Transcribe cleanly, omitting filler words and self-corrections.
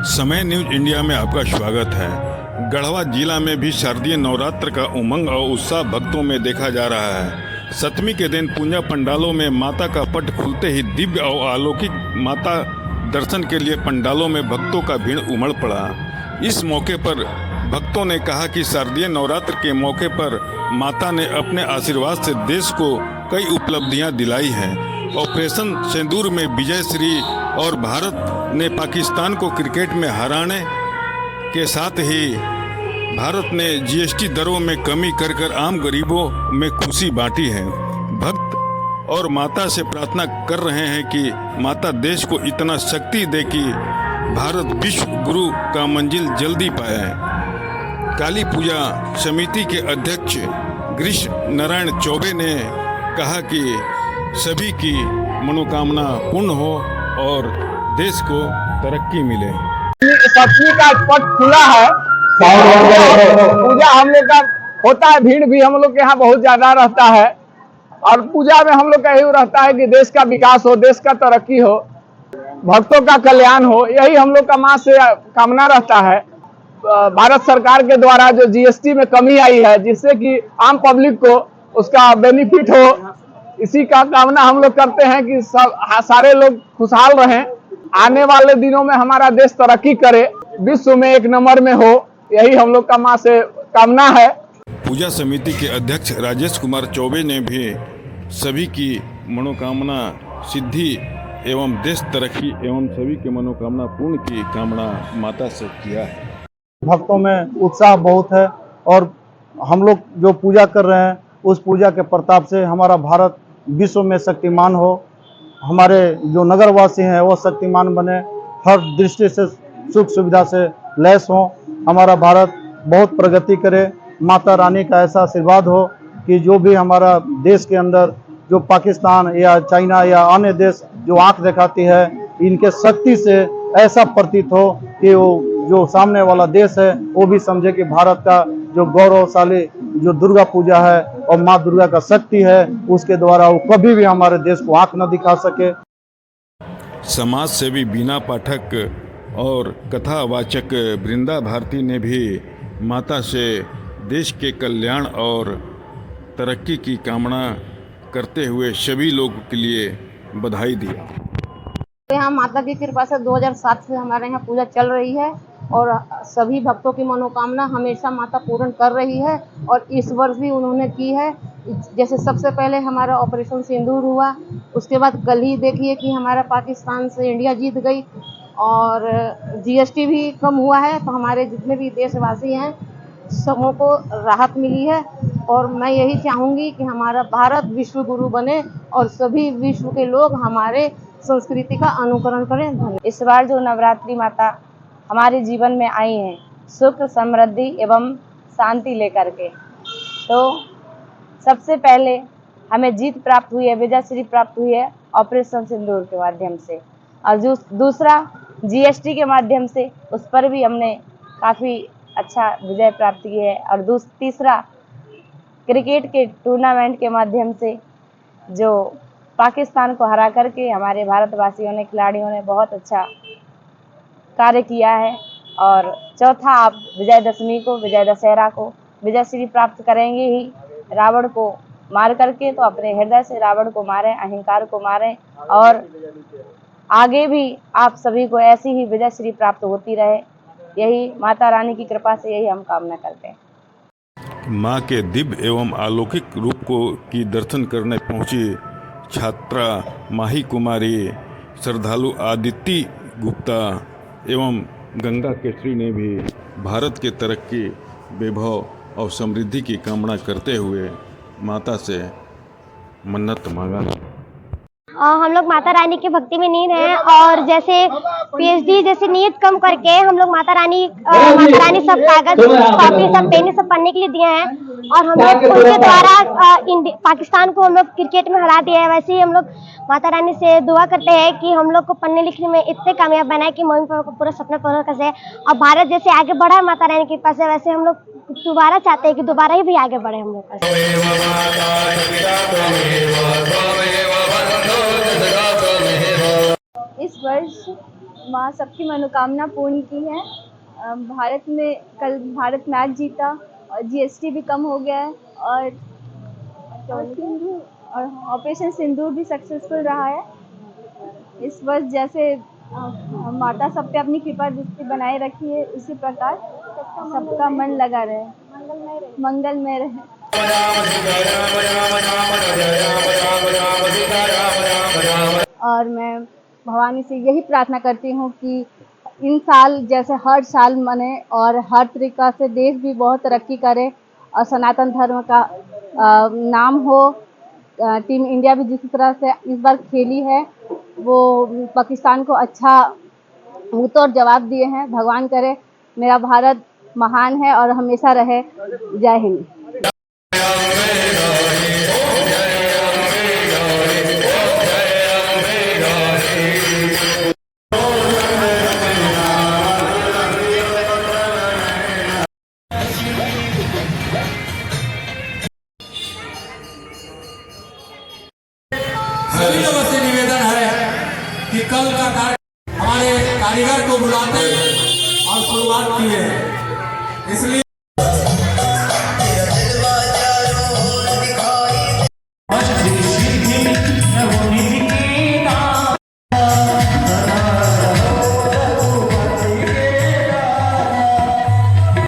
समय news India में आपका स्वागत है। गढ़वा जिला में भी शारदीय नवरात्र का उमंग और उत्साह भक्तों में देखा जा रहा है। सप्तमी के दिन पूजा पंडालों में माता का पट खुलते ही दिव्य और अलौकिक माता दर्शन के लिए पंडालों में भक्तों का भीड़ उमड़ पड़ा। इस मौके पर भक्तों ने कहा कि शारदीय नवरात्र के मौके पर माता ने अपने आशीर्वाद से देश को कई उपलब्धियां दिलाई हैं। ऑपरेशन सिंदूर में विजय श्री और भारत ने पाकिस्तान को क्रिकेट में हराने के साथ ही भारत ने जीएसटी दरों में कमी कर आम गरीबों में खुशी बांटी है। भक्त और माता से प्रार्थना कर रहे हैं कि माता देश को इतना शक्ति दे कि भारत विश्व गुरु का मंजिल जल्दी पाए। काली पूजा समिति के अध्यक्ष गिरीश नारायण चौबे ने कहा कि सभी की मनोकामना पूर्ण हो और देश को तरक्की मिले। सप्तमी का पट खुला है, पूजा हम लोग का होता है, भीड़ भी हम लोग के यहाँ बहुत ज्यादा रहता है और पूजा में हम लोग का यही रहता है कि देश का विकास हो, देश का तरक्की हो, भक्तों का कल्याण हो, यही हम लोग का माँ से कामना रहता है। भारत सरकार के द्वारा जो जीएसटी में कमी आई है जिससे कि आम पब्लिक को उसका बेनिफिट हो, इसी का कामना हम लोग करते हैं कि सारे लोग खुशहाल रहें, आने वाले दिनों में हमारा देश तरक्की करे, विश्व में एक नंबर में हो, यही हम लोग का माँ से कामना है। पूजा समिति के अध्यक्ष राजेश कुमार चौबे ने भी सभी की मनोकामना सिद्धि एवं देश तरक्की एवं सभी की मनोकामना पूर्ण की कामना माता से किया है। भक्तों में उत्साह बहुत है और हम लोग जो पूजा कर रहे हैं उस पूजा के प्रताप से हमारा भारत विश्व में शक्तिमान हो, हमारे जो नगरवासी हैं वो शक्तिमान बने, हर दृष्टि से सुख सुविधा से लैस हो, हमारा भारत बहुत प्रगति करे। माता रानी का ऐसा आशीर्वाद हो कि जो भी हमारा देश के अंदर जो पाकिस्तान या चाइना या अन्य देश जो आंख दिखाती है, इनके शक्ति से ऐसा प्रतीत हो कि वो जो सामने वाला देश है वो भी समझे कि भारत का जो गौरवशाली जो दुर्गा पूजा है और माँ दुर्गा का शक्ति है, उसके द्वारा वो कभी भी हमारे देश को आंख न दिखा सके। समाज सेवी बीना पाठक और कथावाचक वृंदा भारती ने भी माता से देश के कल्याण और तरक्की की कामना करते हुए सभी लोगों के लिए बधाई दी। यहाँ माता की कृपा से 2007 से हमारे यहाँ पूजा चल रही है और सभी भक्तों की मनोकामना हमेशा माता पूर्ण कर रही है और इस वर्ष भी उन्होंने की है। जैसे सबसे पहले हमारा ऑपरेशन सिंदूर हुआ, उसके बाद कल ही देखिए कि हमारा पाकिस्तान से इंडिया जीत गई और जीएसटी भी कम हुआ है, तो हमारे जितने भी देशवासी हैं सबों को राहत मिली है और मैं यही चाहूँगी कि हमारा भारत विश्व गुरु बने और सभी विश्व के लोग हमारे संस्कृति का अनुकरण करें। इस बार जो नवरात्रि माता हमारे जीवन में आई हैं सुख समृद्धि एवं शांति लेकर के, तो सबसे पहले हमें जीत प्राप्त हुई है, विजयश्री प्राप्त हुई है ऑपरेशन सिंदूर के माध्यम से, और जो दूसरा जीएसटी के माध्यम से उस पर भी हमने काफ़ी अच्छा विजय प्राप्त की है, और तीसरा क्रिकेट के टूर्नामेंट के माध्यम से जो पाकिस्तान को हरा करके हमारे भारतवासियों ने, खिलाड़ियों ने बहुत अच्छा कार्य किया है। और चौथा, आप विजयदशमी को, विजय दशहरा को विजयश्री प्राप्त करेंगे ही, रावण को मार करके, तो अपने हृदय से रावण को मारें, अहंकार को मारें और आगे भी आप सभी को ऐसी ही विजयश्री प्राप्त होती रहे, यही माता रानी की कृपा से यही हम कामना करते हैं। माँ के दिव्य एवं अलौकिक रूप को की दर्शन करने पहुंची छात्रा माही कुमारी, श्रद्धालु आदित्य गुप्ता एवं गंगा केसरी ने भी भारत के तरक्की, वैभव और समृद्धि की कामना करते हुए माता से मन्नत मांगा। हम लोग माता रानी की भक्ति में लीन हैं और जैसे पीएचडी जैसे नियत कम करके हम लोग माता रानी सब कागज कॉपी सब पेन सब पढ़ने के लिए दिए हैं और हम लोग उनके द्वारा पाकिस्तान को हम लोग क्रिकेट में हरा दिया है। वैसे ही हम लोग माता रानी से दुआ करते हैं कि हम लोग को पढ़ने लिखने में इतने कामयाब बनाए कि मम्मी पापा को पूरा सपना पूरा कर जाए और भारत जैसे आगे बढ़ा माता रानी के पास है, वैसे हम लोग दोबारा चाहते हैं कि दोबारा ही भी आगे बढ़े हम लोग। इस वर्ष वहाँ सबकी मनोकामना पूर्ण की है। भारत में कल भारत मैच जीता और जीएसटी भी कम हो गया है और ऑपरेशन सिंदूर भी सक्सेसफुल रहा है। इस वर्ष जैसे माता सब पे अपनी कृपा दृष्टि बनाए रखी है, उसी प्रकार सबका मन लगा रहे, मंगलमय रहे। और मैं भवानी से यही प्रार्थना करती हूँ कि इन साल जैसे हर साल मने और हर तरीक़ा से देश भी बहुत तरक्की करे और सनातन धर्म का नाम हो। टीम इंडिया भी जिस तरह से इस बार खेली है वो पाकिस्तान को अच्छा मुँहतोड़ जवाब दिए हैं। भगवान करे मेरा भारत महान है और हमेशा रहे। जय हिंद। सभी लोगों से निवेदन है कि कल का हमारे कारीगर को बुलाते और शुरुआत किए हैं।